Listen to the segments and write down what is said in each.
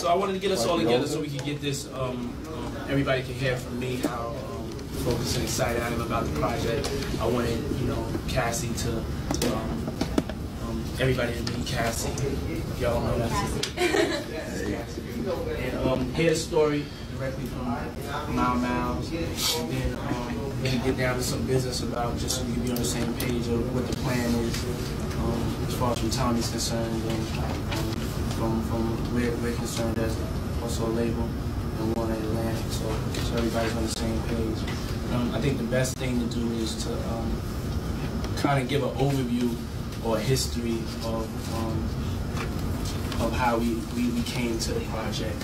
So I wanted to get us all together so we could get this, everybody can hear from me how focused and excited I am about the project. I wanted, you know, Cassie to, everybody to meet Cassie. Y'all know that's and hear the story directly from Miles. And then really get down to some business about just so we can be on the same page of what the plan is as far as from Tommy's concerned and from where we're concerned as also a label and Warner Atlantic. So everybody's on the same page. I think the best thing to do is to kind of give an overview or a history of how we came to the project.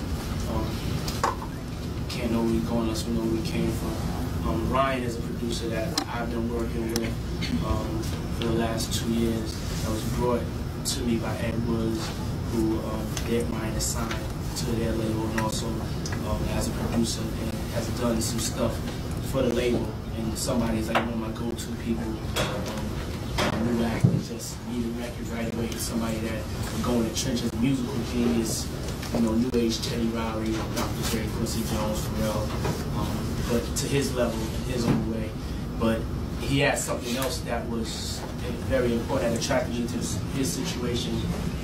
Can't know where we're going unless we know where we came from. Ryan is a producer that I've been working with for the last 2 years. That was brought to me by Ed Woods, who Ryan is signed to their label and also as a producer and has done some stuff for the label. And somebody's like one of my go-to people. New actor, just need a record right away. Somebody that can go in the trenches, musical genius, you know, new age Teddy Riley, Dr. Jerry Quincy Jones, Pharrell, but to his level, in his own way. But he had something else that was very important that attracted me to his situation,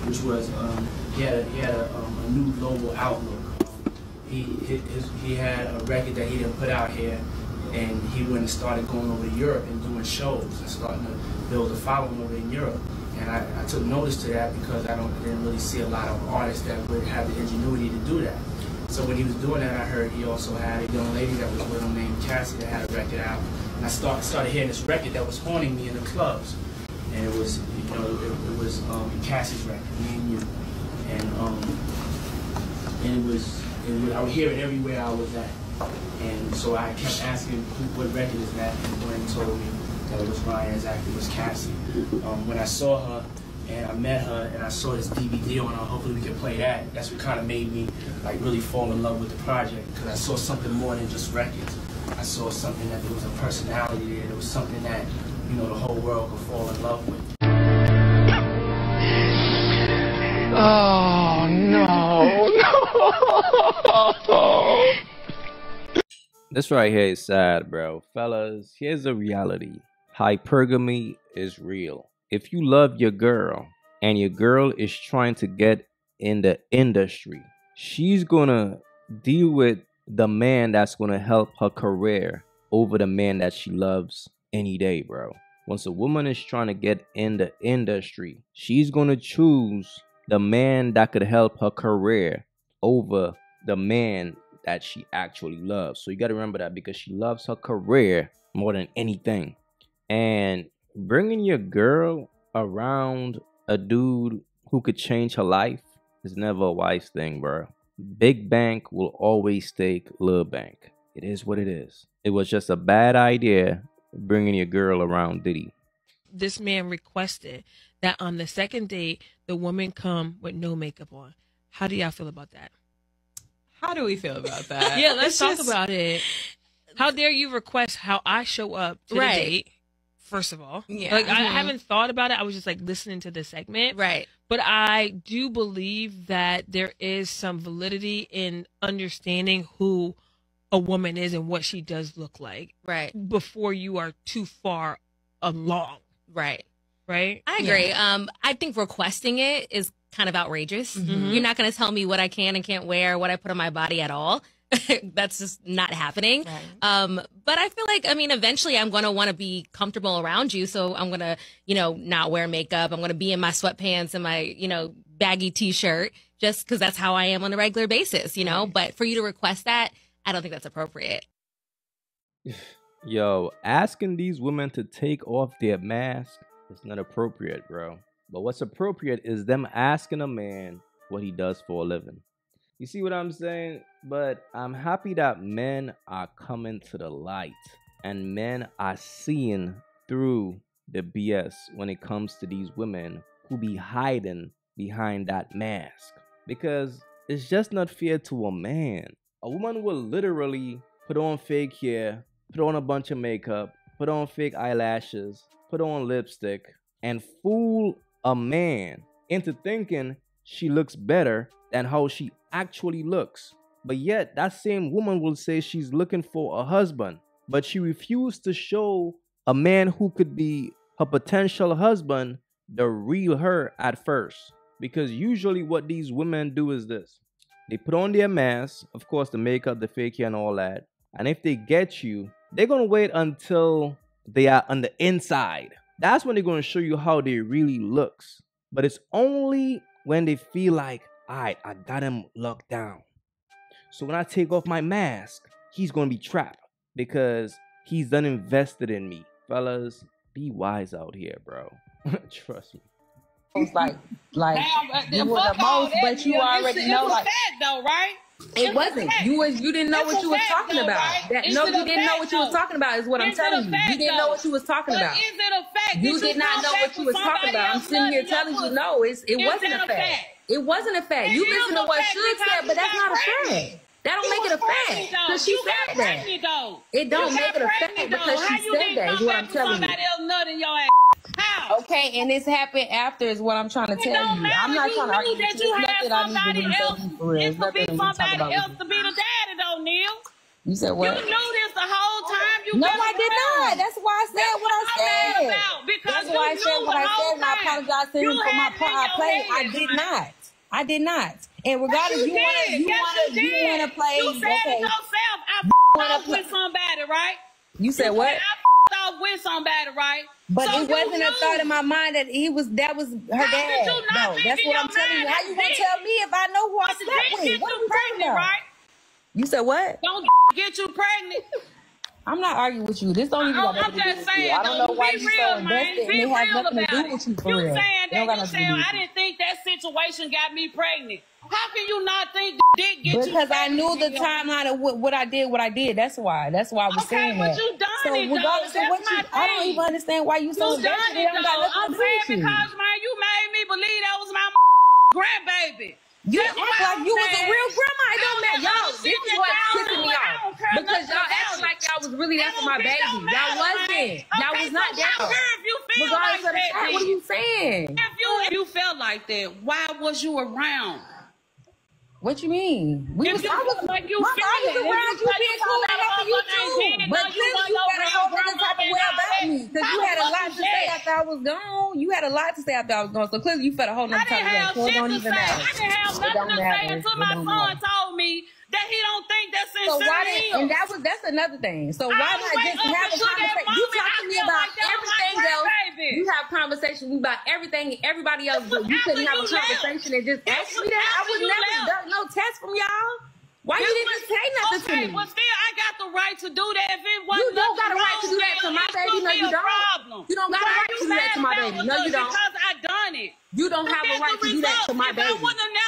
which was he had a new global outlook. He had a record that he didn't put out here, and he went and started going over to Europe and doing shows and starting to build a following over in Europe. And I took notice to that because I didn't really see a lot of artists that would have the ingenuity to do that. So when he was doing that, I heard he also had a young lady that was with him named Cassie that had a record out. And I started hearing this record that was haunting me in the clubs. And it was, you know, it was Cassie's record, Me and You. And it was I would hear it everywhere I was at. And so I kept asking, what record is that? And Gwen told me that it was Ryan's act, it was Cassie. When I saw her and I met her and I saw this DVD on her, hopefully we can play that. That's what kind of made me like really fall in love with the project, because I saw something more than just records. I saw something that there was a personality there. There was something that, you know, the whole world could fall in love with. Oh, no, no. This right here is sad, bro. Fellas, here's the reality. Hypergamy is real. If you love your girl and your girl is trying to get in the industry, she's gonna deal with the man that's gonna help her career over the man that she loves any day, bro. Once a woman is trying to get in the industry, she's gonna choose the man that could help her career over the man that she actually loves. So you got to remember that, because she loves her career more than anything. And bringing your girl around a dude who could change her life is never a wise thing, bro. Big bank will always take little bank. It is what it is. It was just a bad idea bringing your girl around Diddy. This man requested that on the second date, the woman come with no makeup on. How do y'all feel about that? How do we feel about that? Yeah, let's talk about it. How dare you request how I show up to the date, first of all. Yeah. Like, I haven't thought about it. I was just, like, listening to the segment. Right. But I do believe that there is some validity in understanding who a woman is and what she does look like. Right. Before you are too far along. Right. Right? I agree. Yeah. I think requesting it is kind of outrageous. Mm-hmm. You're not going to tell me what I can and can't wear, what I put on my body at all. That's just not happening. Right. But I feel like, I mean, eventually I'm going to want to be comfortable around you. So I'm going to, you know, not wear makeup. I'm going to be in my sweatpants and my, you know, baggy t-shirt just because that's how I am on a regular basis, you know. Right. But for you to request that, I don't think that's appropriate. Yo, asking these women to take off their mask is not appropriate, bro. But what's appropriate is them asking a man what he does for a living. You see what I'm saying? But I'm happy that men are coming to the light and men are seeing through the BS when it comes to these women who be hiding behind that mask. Because it's just not fair to a man. A woman will literally put on fake hair, put on a bunch of makeup, put on fake eyelashes, put on lipstick, and fool a man into thinking she looks better than how she actually looks. But yet, that same woman will say she's looking for a husband, but she refused to show a man who could be her potential husband the real her at first. Because usually what these women do is this. They put on their mask, of course, the makeup, the fake hair, and all that. And if they get you, they're going to wait until they are on the inside. That's when they're going to show you how they really looks. But it's only when they feel like, all right, I got him locked down. So when I take off my mask, he's going to be trapped because he's done invested in me. Fellas, be wise out here, bro. Trust me. It's like Damn, you were the most, but you already know. Like, fact though, right? it wasn't. You didn't know what you was talking about. Right? No, you didn't know what you was talking about. Is what I'm telling you. You didn't know what you was talking about. Is it a fact? You did not know what you was talking about. I'm sitting here telling you, no, it wasn't a fact. It wasn't a fact. You listen to what Suge said, but that's not a fact. That don't make it a fact because she said that. It don't make it a fact because she said that. Is what I'm telling you. How? Okay, and this happened after is what I'm trying to tell you. I'm not trying to argue with you. There's nothing I need to really say for real. It's to be somebody else to be the daddy, though, Neil. You said what? You knew this the whole time. No, I did not. That's why I said what I said. That's why I said what I said, and I apologize to him for my part I played. I did not. I did not. And regardless, you wanna play. You said it yourself. I off with somebody, right? You said what? I off with somebody, right? But so it wasn't a thought in my mind that that was her dad. No, that's what I'm telling you. How you gonna tell me if I know who I slept with? What are you talking about? Right? You said what? Don't get you pregnant. I'm not arguing with you. This don't even got nothing to do with you. I don't know why you so invested and it has nothing to do with you for real. You saying that you said I didn't think that situation got me pregnant. How can you not think dick get you pregnant? Because I knew the timeline of what I did. That's why I was saying that. Okay, but you done so it, regardless though. of what you, I don't even understand why you so invested. It don't got nothing to do with you. Because, man, you made me believe that was my grandbaby. You act like you was a real grandma. It don't matter. Y'all, this is what's pissing me off. Because y'all acting like y'all was really there for my baby. Y'all wasn't. Y'all was not there. Regardless of the fact, what are you saying? If you felt like that, why was you around? What you mean? I was around you being cool and helping you too. But clearly you better hold any type of way about me. Because you had a lot to say after I was gone. You had a lot to say after I was gone. So clearly you felt a whole nother type of way. So it don't even matter. I didn't have nothing to say until my son told me that he don't think that's in and that's another thing. So why not just have a conversation? You talk to me about everything else. You have conversations about everything everybody else do. You couldn't have a conversation and just ask me that. I would never done no test from y'all. Why you didn't just say nothing to me? Well, still, I got the right to do that. If it wasn't, you don't got a right to do that to my baby. No, you don't. You don't got a right to do that to my baby. No, you don't. Because I done it. You don't have a right to do that to my baby.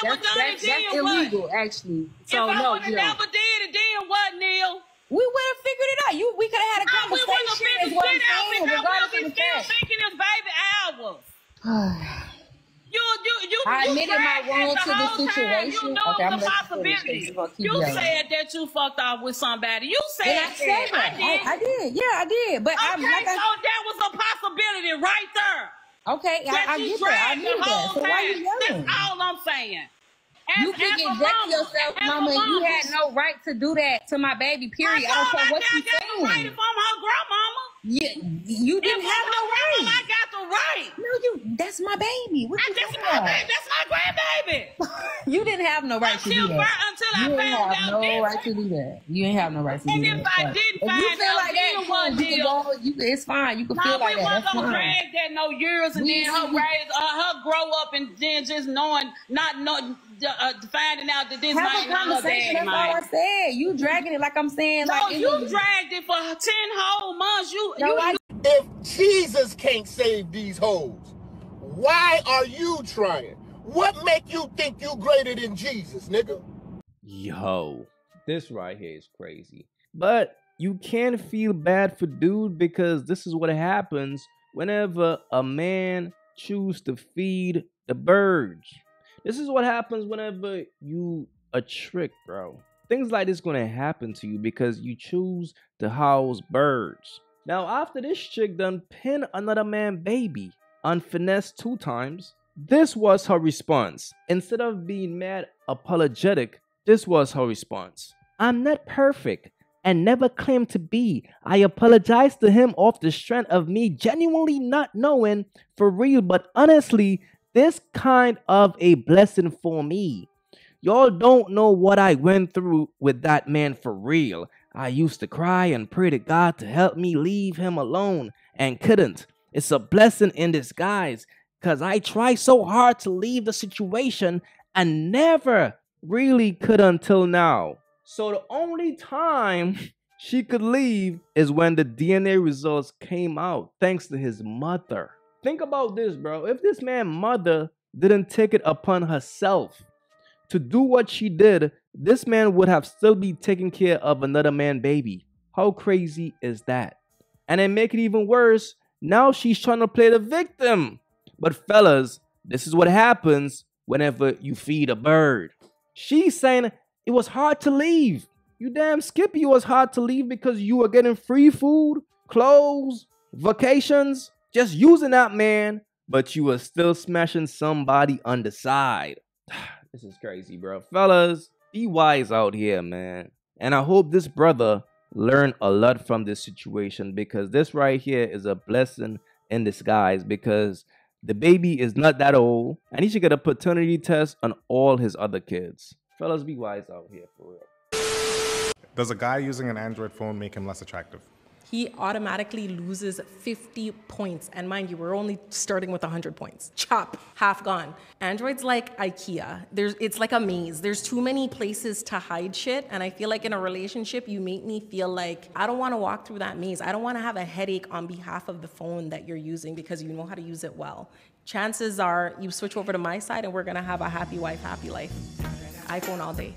That's illegal, actually. So no, you don't. If I never did it, then what, Neil? We would have figured it out. We could have had a conversation. Is what I'm saying. Regardless of the fact. Thinking this baby hours. I admitted my wrong to the situation. You know the possibility. You said that you fucked off with somebody. You said that. I did. Yeah, I did. But so that was a possibility right there. Okay, I get that. I knew that. So why you yelling? That's all I'm saying. You can inject yourself, mama. You had no right to do that to my baby, period. I don't care what you saying. I got the right from her grandmama. Yeah, you didn't have no right. I got the right. No, that's my baby. What you that's my baby. That's my grandbaby. You didn't have no right to do that. Until I found out. You ain't have no right to do that. You ain't have no right to do that. And if I didn't find out, it's fine. You can feel like that. That's fine. Drag that no years and then her grow up and then just knowing, not knowing. Finding out that this might not her daddy. That's all I said. You dragging it like I'm saying. No, you dragged it for 10 whole months. If Jesus can't save these hoes, why are you trying? What make you think you greater than Jesus, nigga? Yo, this right here is crazy. But you can't feel bad for dude because this is what happens whenever a man chooses to feed the birds. This is what happens whenever you a trick, bro. Things like this gonna happen to you because you choose to house birds. Now, after this chick done pin another man baby, unfinessed 2 times, This was her response. Instead of being mad apologetic, this was her response. I'm not perfect and never claimed to be. I apologized to him off the strength of me genuinely not knowing for real, but honestly, this kind of a blessing for me. Y'all don't know what I went through with that man for real. I used to cry and pray to God to help me leave him alone and couldn't. It's a blessing in disguise because I tried so hard to leave the situation and never really could until now. So the only time she could leave is when the DNA results came out thanks to his mother. Think about this, bro. If this man's mother didn't take it upon herself to do what she did, this man would have still be taking care of another man's baby. How crazy is that? And then make it even worse, now she's trying to play the victim. But fellas, this is what happens whenever you feed a bird. She's saying it was hard to leave. You damn Skippy, it was hard to leave because you were getting free food, clothes, vacations, just using that man, but you were still smashing somebody on the side. This is crazy, bro. Fellas, be wise out here, man. And I hope this brother learned a lot from this situation, because this right here is a blessing in disguise, because the baby is not that old and he should get a paternity test on all his other kids. Fellas, be wise out here for real. Does a guy using an Android phone make him less attractive? He automatically loses 50 points. And mind you, we're only starting with 100 points. Chop, half gone. Android's like IKEA. It's like a maze. There's too many places to hide shit. And I feel like in a relationship, you make me feel like I don't want to walk through that maze. I don't want to have a headache on behalf of the phone that you're using because you know how to use it well. Chances are you switch over to my side and we're going to have a happy wife, happy life. iPhone all day.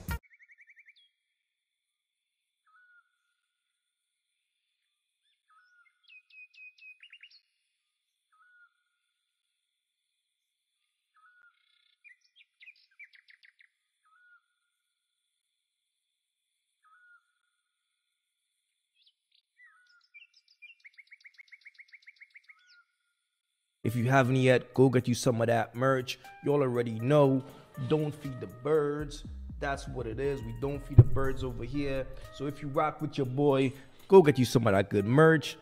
If you haven't yet, go get you some of that merch. Y'all already know, don't feed the birds. That's what it is. We don't feed the birds over here. So if you rock with your boy, go get you some of that good merch.